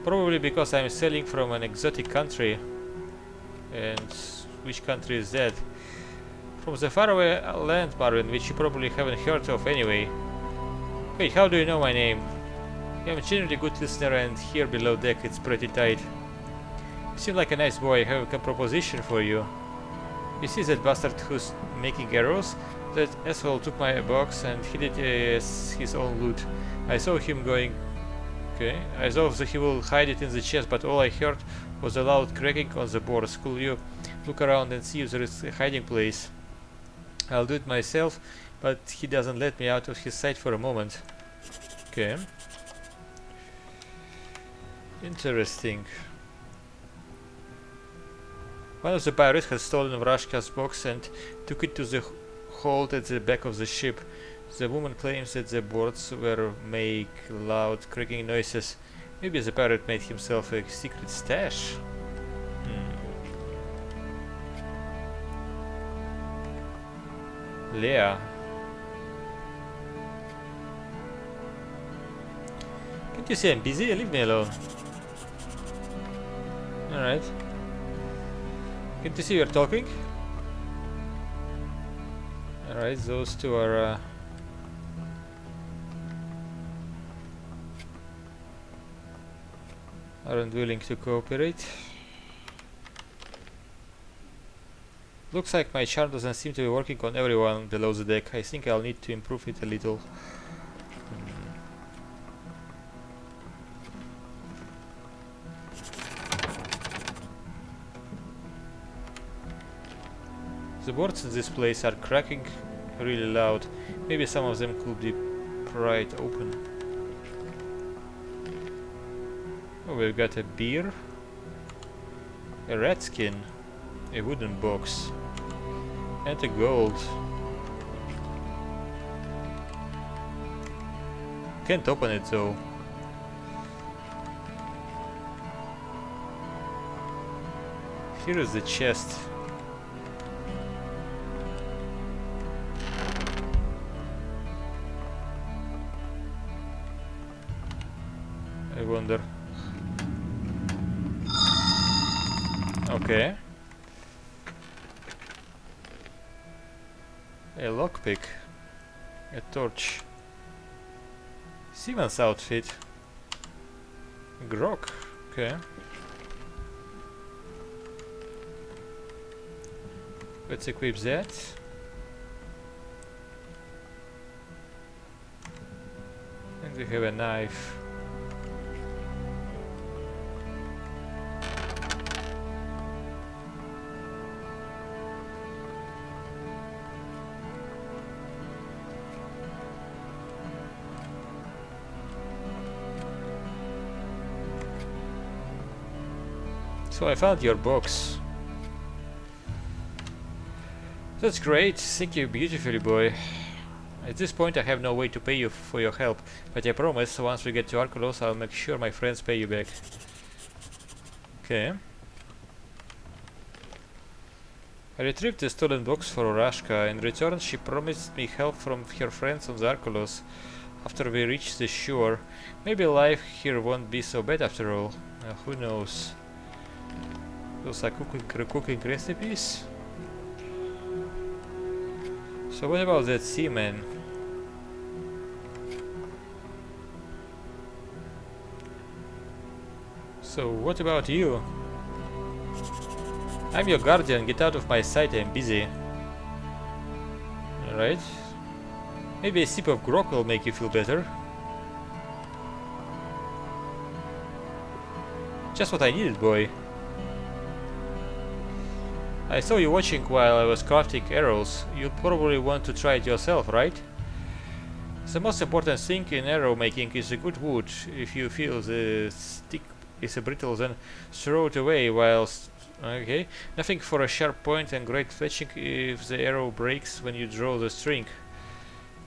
Probably because I'm sailing from an exotic country. And which country is that? From the faraway land, Marvin, which you probably haven't heard of anyway. Wait, how do you know my name? I'm a genuinely good listener, and here below deck it's pretty tight. You seem like a nice boy. I have a proposition for you. You see that bastard who's making arrows? That asshole took my box and hid it as his own loot. I saw him going... Okay, I thought that he will hide it in the chest, but all I heard was a loud cracking on the boards. Could you look around and see if there is a hiding place? I'll do it myself, but he doesn't let me out of his sight for a moment. Okay. Interesting. One of the pirates had stolen Vrashka's box and took it to the hold at the back of the ship. The woman claims that the boards were make loud cracking noises. Maybe the pirate made himself a secret stash. Leah. Can't you see I'm busy? Leave me alone. Alright. Can't you see we're talking? Alright, those two are... aren't willing to cooperate. Looks like my charm doesn't seem to be working on everyone below the deck. I think I'll need to improve it a little. The boards in this place are cracking really loud. Maybe some of them could be pried open. Oh, we've got a beer, a rat skin, a wooden box, and a gold. Can't open it though. Here is the chest. I wonder. Okay. A lockpick. A torch. Seaman's outfit. Grog. Okay. Let's equip that. And we have a knife. So I found your box. That's great, thank you beautifully, boy. At this point I have no way to pay you for your help, but I promise once we get to Archolos I'll make sure my friends pay you back. Okay. I retrieved the stolen box for Vrashka. In return she promised me help from her friends on the Archolos after we reach the shore. Maybe life here won't be so bad after all. Who knows? Those are cooking recipes. So what about that seaman? So what about you? I'm your guardian, get out of my sight, I'm busy. Alright. Maybe a sip of grog will make you feel better. Just what I needed, boy. I saw you watching while I was crafting arrows. You'll probably want to try it yourself, right? The most important thing in arrow making is a good wood. If you feel the stick is brittle, then throw it away whilst... Okay. Nothing for a sharp point and great fletching if the arrow breaks when you draw the string.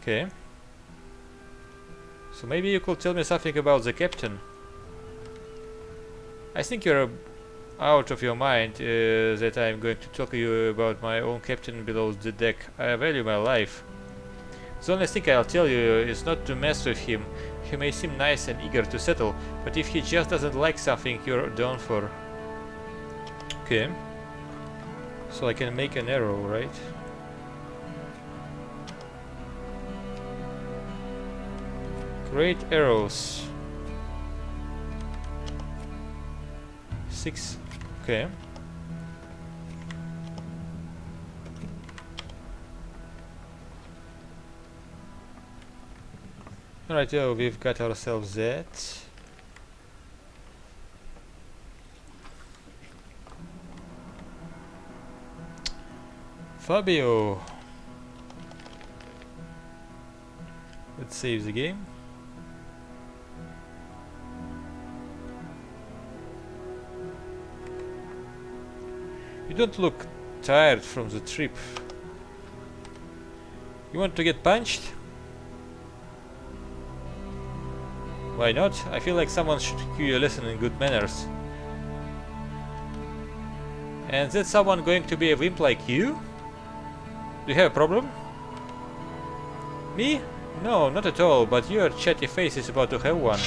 Okay. So maybe you could tell me something about the captain. I think you're out of your mind that I'm going to talk to you about my own captain below the deck. I value my life. The only thing I'll tell you is not to mess with him. He may seem nice and eager to settle, but if he just doesn't like something, you're done for. Okay. So I can make an arrow, right? Great arrows. 6. Okay. Alright, we've got ourselves that. Fabio. Let's save the game. You don't look tired from the trip. You want to get punched? Why not? I feel like someone should give you a lesson in good manners. And that someone going to be a wimp like you? Do you have a problem? Me? No, not at all, but your chatty face is about to have one.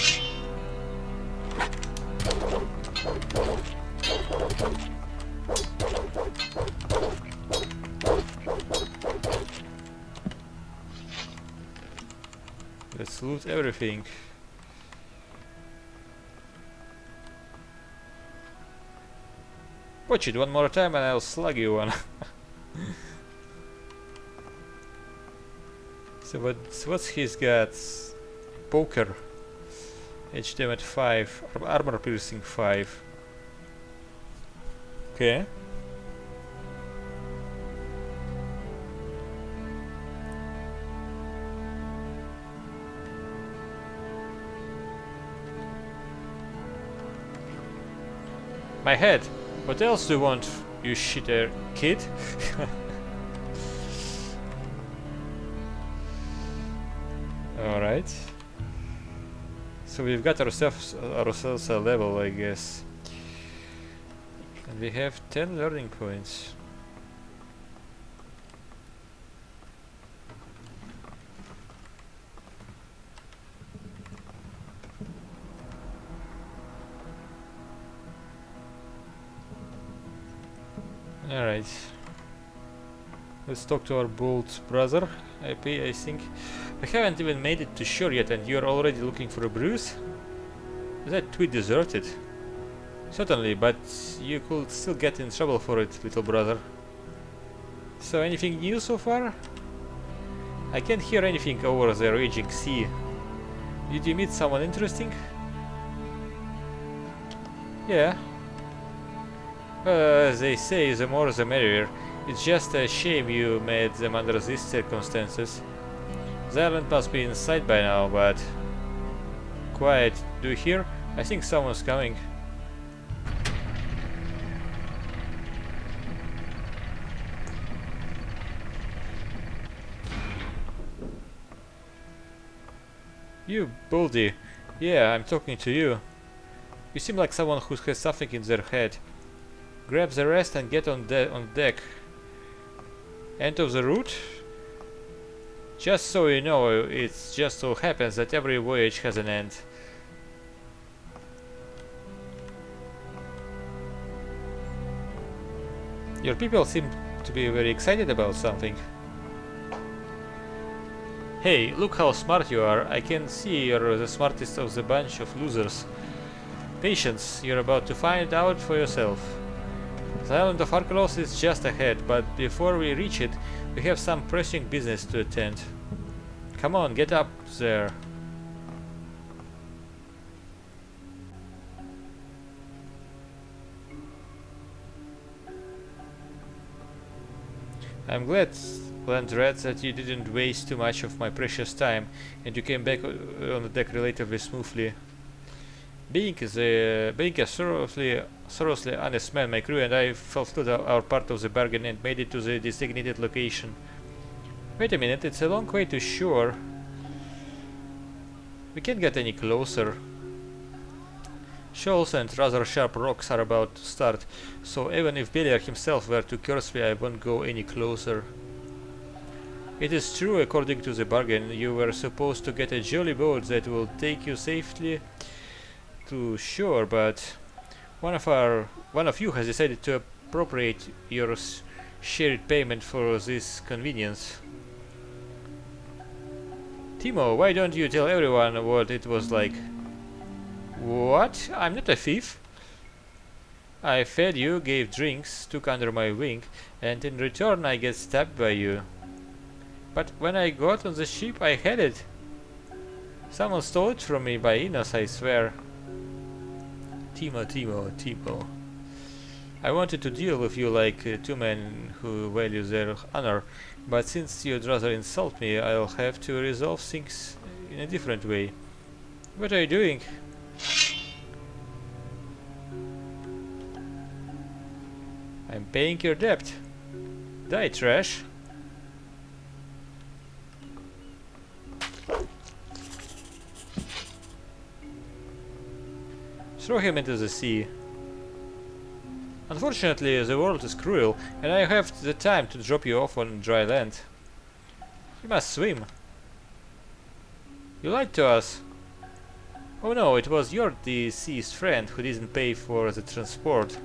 Let's loot everything. Watch it one more time and I'll slug you one. So what's he's got? Poker. Edge damage 5. Armor piercing 5. Okay. My head. What else do you want, you shitter kid? Alright. So we've got ourselves a level, I guess. And we have 10 learning points. Alright. Let's talk to our bold brother, I think. We haven't even made it to shore yet and you're already looking for a bruise? Is that tweet deserted? Certainly, but you could still get in trouble for it, little brother. So anything new so far? I can't hear anything over the raging sea. Did you meet someone interesting? Yeah. As they say, the more the merrier. It's just a shame you met them under these circumstances. The island must be in sight by now, but... Quiet, do you hear? I think someone's coming. You, Baldy. Yeah, I'm talking to you. You seem like someone who has something in their head. Grab the rest and get on deck. End of the route? Just so you know, it just so happens that every voyage has an end. Your people seem to be very excited about something. Hey, look how smart you are. I can see you're the smartest of the bunch of losers. Patience, you're about to find out for yourself. The island of Archolos is just ahead, but before we reach it, we have some pressing business to attend. Come on, get up there. I'm glad, Landrat, that you didn't waste too much of my precious time and you came back on the deck relatively smoothly. Being a thoroughly honest man, my crew and I fulfilled our part of the bargain and made it to the designated location. Wait a minute, it's a long way to shore. We can't get any closer. Shoals and rather sharp rocks are about to start, so even if Beliar himself were to curse me, I won't go any closer. It is true, according to the bargain, you were supposed to get a jolly boat that will take you safely to shore, but one of you has decided to appropriate your shared payment for this convenience. Timo, why don't you tell everyone what it was like? What? I'm not a thief. I fed you, gave drinks, took under my wing, and in return I get stabbed by you. But when I got on the ship, I had it. Someone stole it from me by Inos, I swear. Timo. I wanted to deal with you like two men who value their honor, but since you'd rather insult me, I'll have to resolve things in a different way. What are you doing? I'm paying your debt. Die, trash. Throw him into the sea. Unfortunately, the world is cruel, and I have the time to drop you off on dry land. You must swim. You lied to us. Oh no, it was your deceased friend who didn't pay for the transport.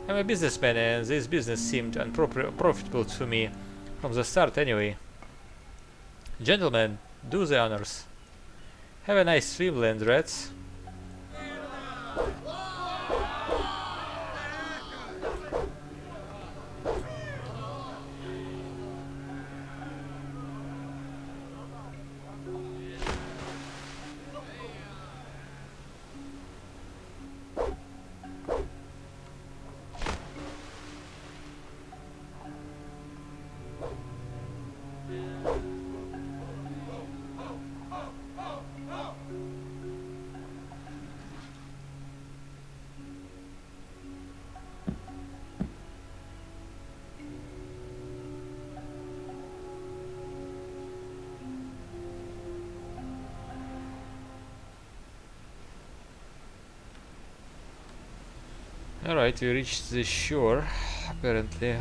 I'm a businessman, and this business seemed unprofitable to me from the start anyway. Gentlemen, do the honors. Have a nice swim, land rats. Alright, we reached the shore, apparently.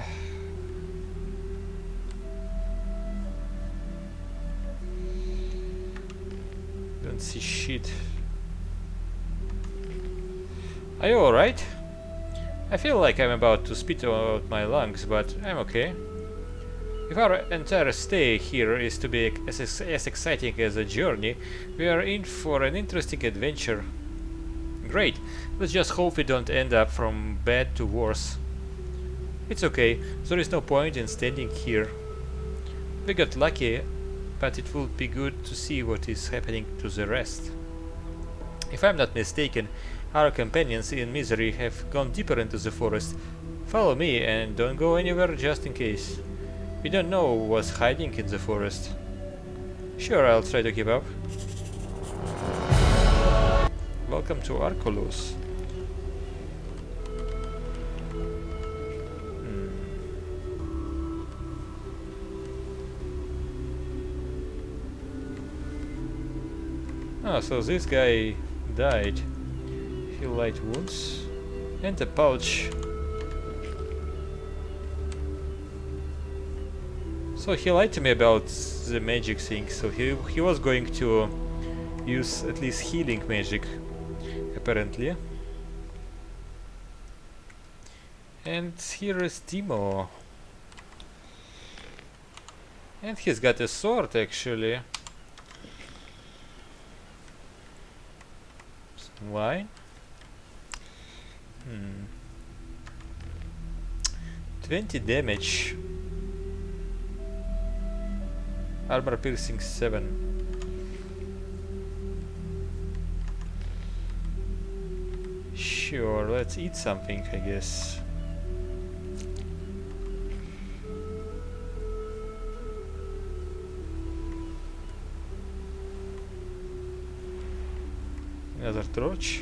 Don't see shit. Are you alright? I feel like I'm about to spit out my lungs, but I'm okay. If our entire stay here is to be as exciting as a journey, we are in for an interesting adventure. Great, let's just hope we don't end up from bad to worse. It's okay, there is no point in standing here. We got lucky, but it would be good to see what is happening to the rest. If I'm not mistaken, our companions in misery have gone deeper into the forest. Follow me and don't go anywhere just in case. We don't know what's hiding in the forest. Sure, I'll try to keep up. Welcome to Archolos. Ah, so this guy died. He light wounds and a pouch. So he lied to me about the magic thing, so he was going to use at least healing magic, apparently. And here is Timo. And he's got a sword, actually. Some wine. 20 damage. Armor piercing 7. Sure, let's eat something, I guess. Another torch.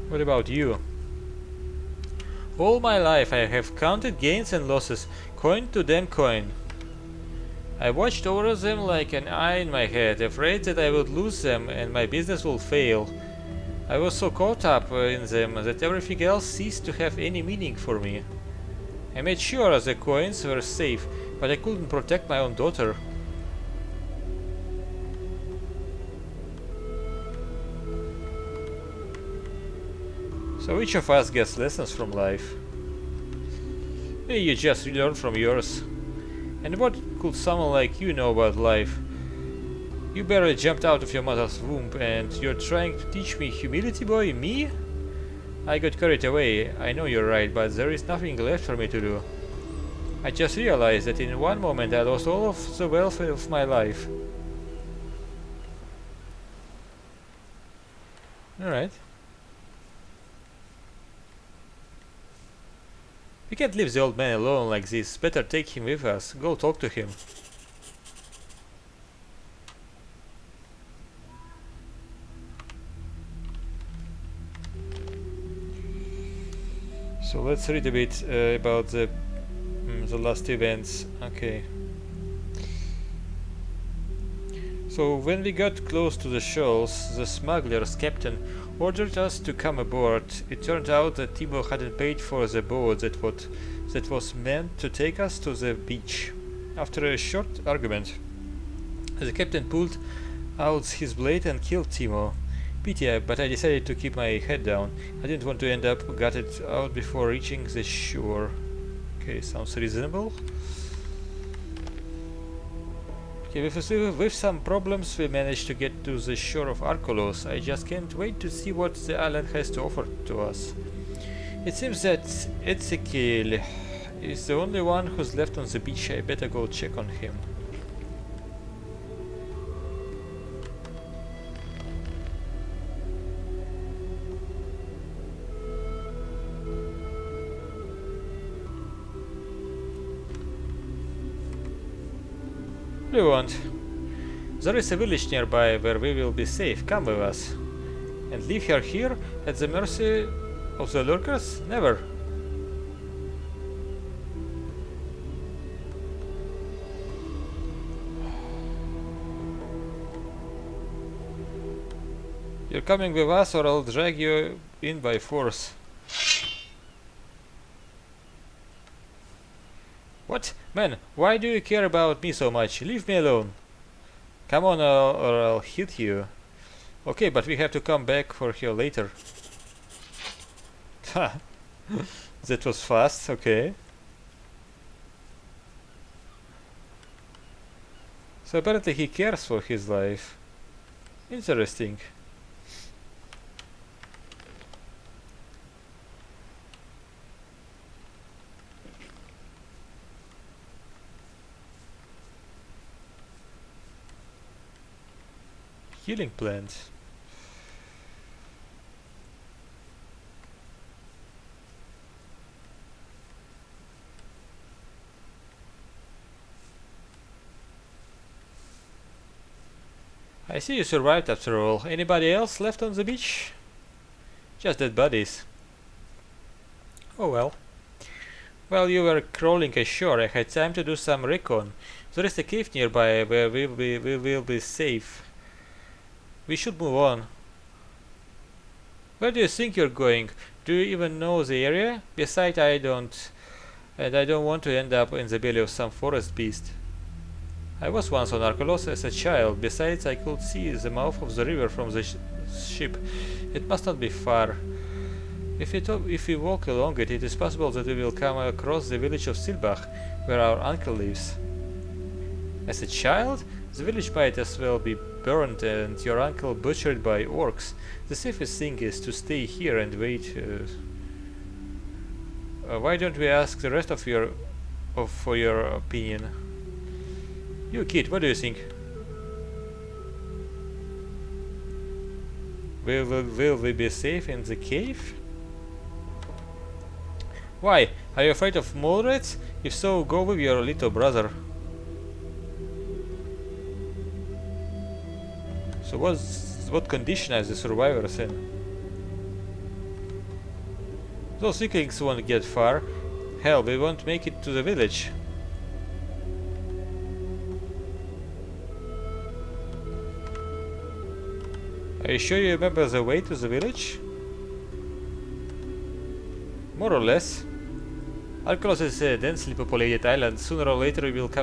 What about you? All my life I have counted gains and losses, coin to damn coin. I watched over them like an eye in my head, afraid that I would lose them and my business will fail. I was so caught up in them that everything else ceased to have any meaning for me. I made sure the coins were safe, but I couldn't protect my own daughter. So each of us gets lessons from life. Maybe you just learn from yours. And what could someone like you know about life? You barely jumped out of your mother's womb and you're trying to teach me humility, boy? Me? I got carried away, I know you're right, but there is nothing left for me to do. I just realized that in one moment I lost all of the wealth of my life. Alright. We can't leave the old man alone like this. Better take him with us. Go talk to him. So let's read a bit about the last events. Okay. So when we got close to the shoals, the smuggler's captain ordered us to come aboard. It turned out that Timo hadn't paid for the boat that was meant to take us to the beach. After a short argument, the captain pulled out his blade and killed Timo. Pity, but I decided to keep my head down. I didn't want to end up gutted out before reaching the shore. Okay, sounds reasonable. Okay, with some problems we managed to get to the shore of Archolos. I just can't wait to see what the island has to offer to us. It seems that Ezekiel is the only one who's left on the beach. I better go check on him. What do you want? There is a village nearby where we will be safe. Come with us. And leave her here at the mercy of the lurkers? Never. You're coming with us or I'll drag you in by force. What? Man, why do you care about me so much? Leave me alone. Come on or I'll hit you. Okay, but we have to come back for her later. Ha! That was fast, okay. So apparently he cares for his life. Interesting. Healing plant. I see you survived after all. Anybody else left on the beach? Just dead bodies. Oh well. While you were crawling ashore, I had time to do some recon. There is a cave nearby where we will be safe. We should move on. Where do you think you're going? Do you even know the area? Besides, I don't. And I don't want to end up in the belly of some forest beast. I was once on Archolos as a child. Besides, I could see the mouth of the river from the ship. It must not be far. If we walk along it, it is possible that we will come across the village of Silbach, where our uncle lives. As a child? The village might as well be burned and your uncle butchered by orcs. The safest thing is to stay here and wait. Why don't we ask the rest for your opinion? You kid, what do you think? Will we be safe in the cave? Why? Are you afraid of mole rats? If so, go with your little brother. So what condition are the survivors in? Those weaklings won't get far. Hell, we won't make it to the village. Are you sure you remember the way to the village? More or less. Archolos is a densely populated island. Sooner or later we will come